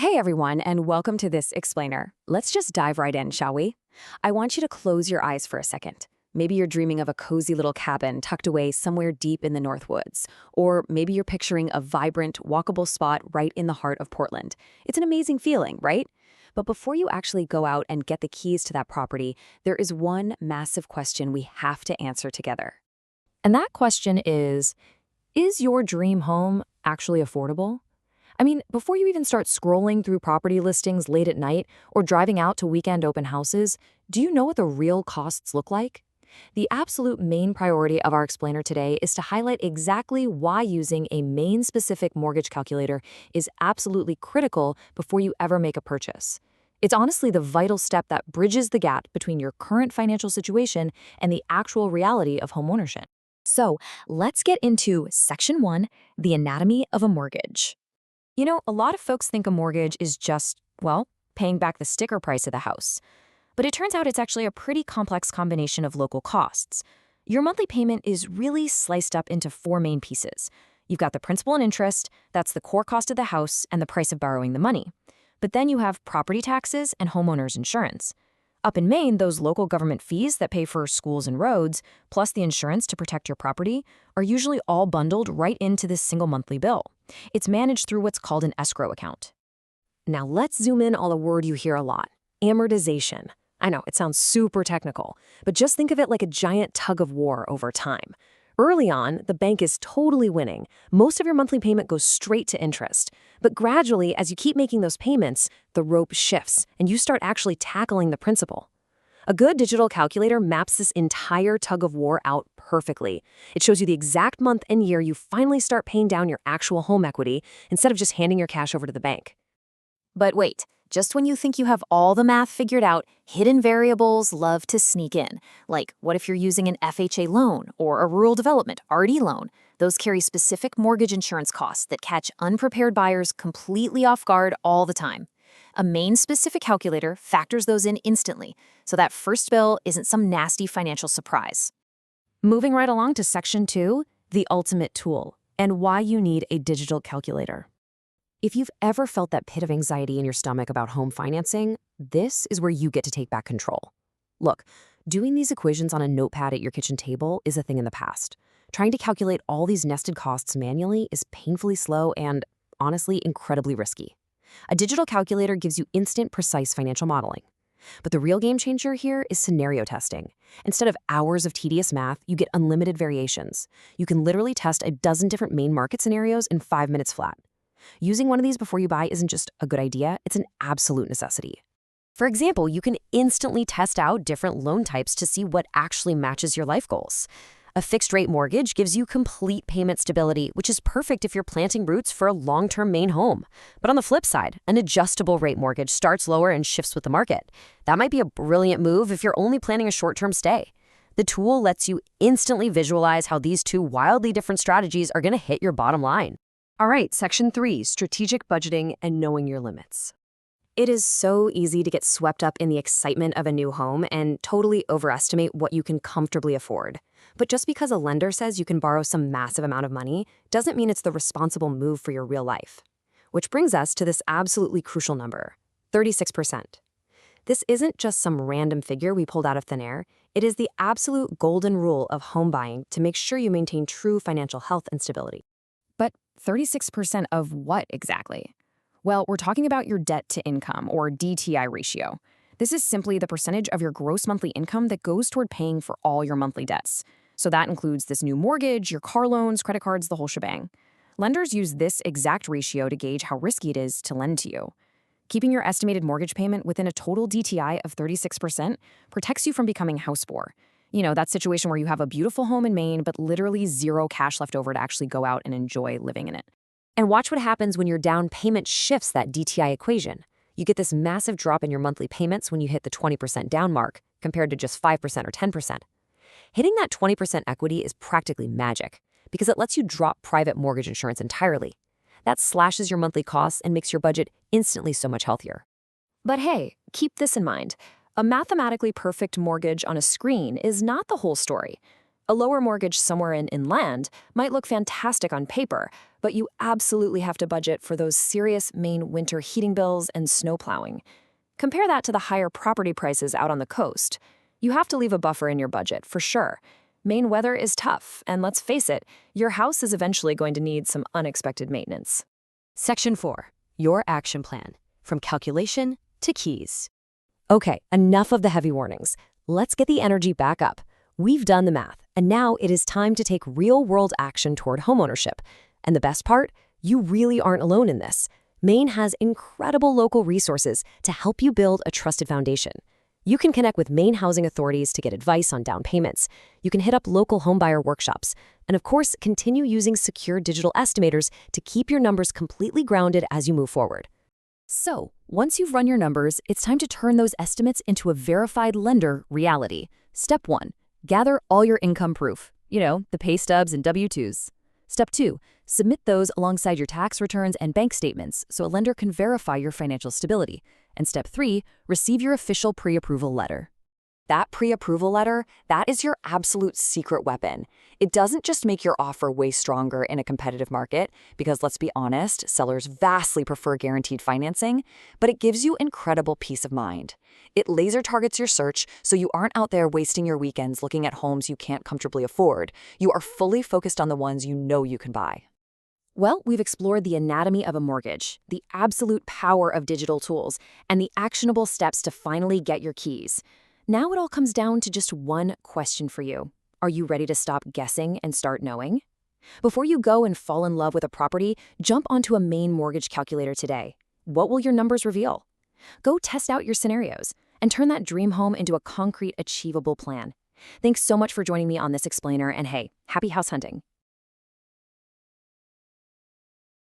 Hey everyone, and welcome to this explainer. Let's just dive right in, shall we? I want you to close your eyes for a second. Maybe you're dreaming of a cozy little cabin tucked away somewhere deep in the North Woods. Or maybe you're picturing a vibrant, walkable spot right in the heart of Portland. It's an amazing feeling, right? But before you actually go out and get the keys to that property, there is one massive question we have to answer together. And that question is your dream home actually affordable? I mean, before you even start scrolling through property listings late at night or driving out to weekend open houses, do you know what the real costs look like? The absolute main priority of our explainer today is to highlight exactly why using a Maine-specific mortgage calculator is absolutely critical before you ever make a purchase. It's honestly the vital step that bridges the gap between your current financial situation and the actual reality of homeownership. So, let's get into Section 1, the anatomy of a mortgage. You know, a lot of folks think a mortgage is just, well, paying back the sticker price of the house. But it turns out it's actually a pretty complex combination of local costs. Your monthly payment is really sliced up into four main pieces. You've got the principal and interest, that's the core cost of the house and the price of borrowing the money. But then you have property taxes and homeowners insurance. Up in Maine, those local government fees that pay for schools and roads, plus the insurance to protect your property, are usually all bundled right into this single monthly bill. It's managed through what's called an escrow account. Now let's zoom in on a word you hear a lot, amortization. I know, it sounds super technical, but just think of it like a giant tug of war over time. Early on, the bank is totally winning. Most of your monthly payment goes straight to interest. But gradually, as you keep making those payments, the rope shifts, and you start actually tackling the principal. A good digital calculator maps this entire tug of war out perfectly. It shows you the exact month and year you finally start paying down your actual home equity instead of just handing your cash over to the bank. But wait, just when you think you have all the math figured out, hidden variables love to sneak in. Like, what if you're using an FHA loan or a rural development RD loan? Those carry specific mortgage insurance costs that catch unprepared buyers completely off guard all the time. A Maine-specific calculator factors those in instantly, so that first bill isn't some nasty financial surprise. Moving right along to Section 2, the ultimate tool, and why you need a digital calculator. If you've ever felt that pit of anxiety in your stomach about home financing, this is where you get to take back control. Look, doing these equations on a notepad at your kitchen table is a thing in the past. Trying to calculate all these nested costs manually is painfully slow and, honestly, incredibly risky. A digital calculator gives you instant, precise financial modeling. But the real game changer here is scenario testing. Instead of hours of tedious math, you get unlimited variations. You can literally test a dozen different Maine market scenarios in 5 minutes flat. Using one of these before you buy isn't just a good idea, it's an absolute necessity. For example, you can instantly test out different loan types to see what actually matches your life goals. A fixed-rate mortgage gives you complete payment stability, which is perfect if you're planting roots for a long-term Maine home. But on the flip side, an adjustable-rate mortgage starts lower and shifts with the market. That might be a brilliant move if you're only planning a short-term stay. The tool lets you instantly visualize how these two wildly different strategies are going to hit your bottom line. All right, Section 3, strategic budgeting and knowing your limits. It is so easy to get swept up in the excitement of a new home and totally overestimate what you can comfortably afford. But just because a lender says you can borrow some massive amount of money doesn't mean it's the responsible move for your real life. Which brings us to this absolutely crucial number, 36%. This isn't just some random figure we pulled out of thin air. It is the absolute golden rule of home buying to make sure you maintain true financial health and stability. But 36% of what exactly? Well, we're talking about your debt to income, or DTI ratio. This is simply the percentage of your gross monthly income that goes toward paying for all your monthly debts. So that includes this new mortgage, your car loans, credit cards, the whole shebang. Lenders use this exact ratio to gauge how risky it is to lend to you. Keeping your estimated mortgage payment within a total DTI of 36% protects you from becoming house poor. You know, that situation where you have a beautiful home in Maine, but literally zero cash left over to actually go out and enjoy living in it. And watch what happens when your down payment shifts that DTI equation. You get this massive drop in your monthly payments when you hit the 20% down mark, compared to just 5% or 10%. Hitting that 20% equity is practically magic, because it lets you drop private mortgage insurance entirely. That slashes your monthly costs and makes your budget instantly so much healthier. But hey, keep this in mind. A mathematically perfect mortgage on a screen is not the whole story. A lower mortgage somewhere in inland might look fantastic on paper, but you absolutely have to budget for those serious Maine winter heating bills and snow plowing. Compare that to the higher property prices out on the coast. You have to leave a buffer in your budget, for sure. Maine weather is tough, and let's face it, your house is eventually going to need some unexpected maintenance. Section 4. Your action plan. From calculation to keys. Okay, enough of the heavy warnings. Let's get the energy back up. We've done the math, and now it is time to take real-world action toward homeownership. And the best part? You really aren't alone in this. Maine has incredible local resources to help you build a trusted foundation. You can connect with Maine housing authorities to get advice on down payments. You can hit up local homebuyer workshops. And of course, continue using secure digital estimators to keep your numbers completely grounded as you move forward. So, once you've run your numbers, it's time to turn those estimates into a verified lender reality. Step 1. Gather all your income proof. The pay stubs and W-2s. Step 2. Submit those alongside your tax returns and bank statements so a lender can verify your financial stability. And Step 3. Receive your official pre-approval letter. That pre-approval letter, that is your absolute secret weapon. It doesn't just make your offer way stronger in a competitive market, because let's be honest, sellers vastly prefer guaranteed financing, but it gives you incredible peace of mind. It laser targets your search so you aren't out there wasting your weekends looking at homes you can't comfortably afford. You are fully focused on the ones you know you can buy. Well, we've explored the anatomy of a mortgage, the absolute power of digital tools, and the actionable steps to finally get your keys. Now it all comes down to just one question for you. Are you ready to stop guessing and start knowing? Before you go and fall in love with a property, jump onto a Maine Mortgage Calculator today. What will your numbers reveal? Go test out your scenarios and turn that dream home into a concrete, achievable plan. Thanks so much for joining me on this explainer, and hey, happy house hunting.